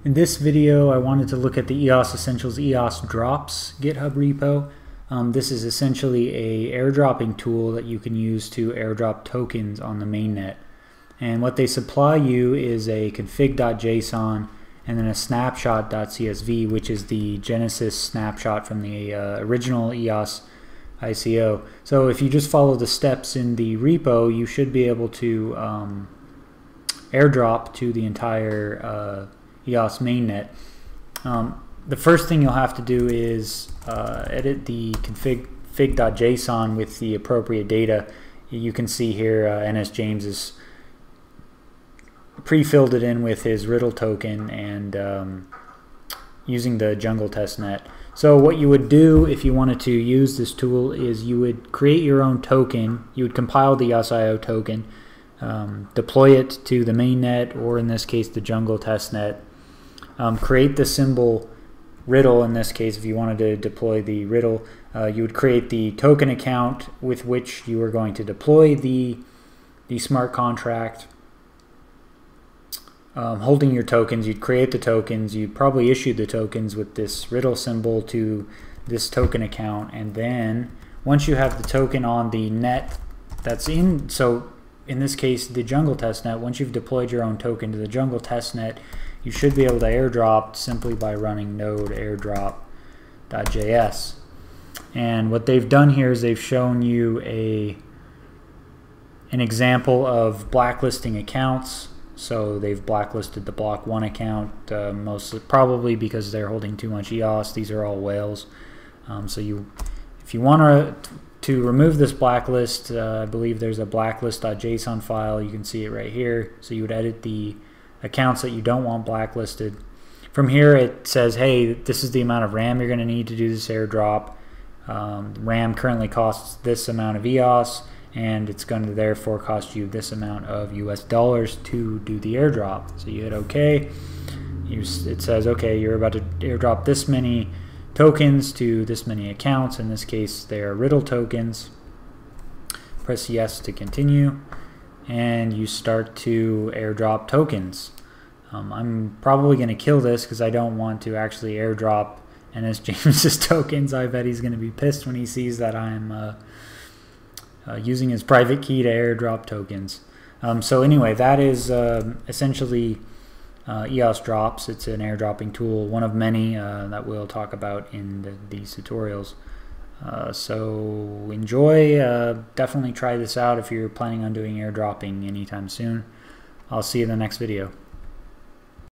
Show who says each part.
Speaker 1: In this video, I wanted to look at the EOS Essentials EOSDrops GitHub repo. This is essentially a airdropping tool that you can use to airdrop tokens on the mainnet. And what they supply you is a config.json and then a snapshot.csv, which is the Genesis snapshot from the original EOS ICO. So if you just follow the steps in the repo, you should be able to airdrop to the entire EOS mainnet. The first thing you'll have to do is edit the config.json with the appropriate data. You can see here NS James has pre-filled it in with his Riddle token and using the jungle testnet. So what you would do if you wanted to use this tool is you would create your own token. You would compile the EOSIO token, deploy it to the mainnet, or in this case the jungle testnet. Create the symbol Riddle. In this case, if you wanted to deploy the Riddle, you would create the token account with which you are going to deploy the smart contract. Holding your tokens, you'd create the tokens, you'd probably issue the tokens with this Riddle symbol to this token account, and then once you have the token on the net that's in, so in this case the jungle testnet, once you've deployed your own token to the jungle testnet, you should be able to airdrop simply by running node airdrop.js. And what they've done here is they've shown you an example of blacklisting accounts. So they've blacklisted the block 1 account, mostly probably because they're holding too much EOS. These are all whales. So if you want to remove this blacklist, I believe there's a blacklist.json file. You can see it right here. So you would edit the accounts that you don't want blacklisted. From here it says, hey, this is the amount of RAM you're going to need to do this airdrop. RAM currently costs this amount of EOS, and it's going to therefore cost you this amount of US dollars to do the airdrop. So you hit OK. It says, okay, you're about to airdrop this many tokens to this many accounts. In this case, they are Riddle tokens. Press yes to continue, and you start to airdrop tokens. I'm probably going to kill this because I don't want to actually airdrop NS James's tokens. I bet he's going to be pissed when he sees that I'm using his private key to airdrop tokens. So anyway, that is essentially EOSDrops. It's an airdropping tool, one of many that we'll talk about in these tutorials. So enjoy, definitely try this out if you're planning on doing airdropping anytime soon. I'll see you in the next video.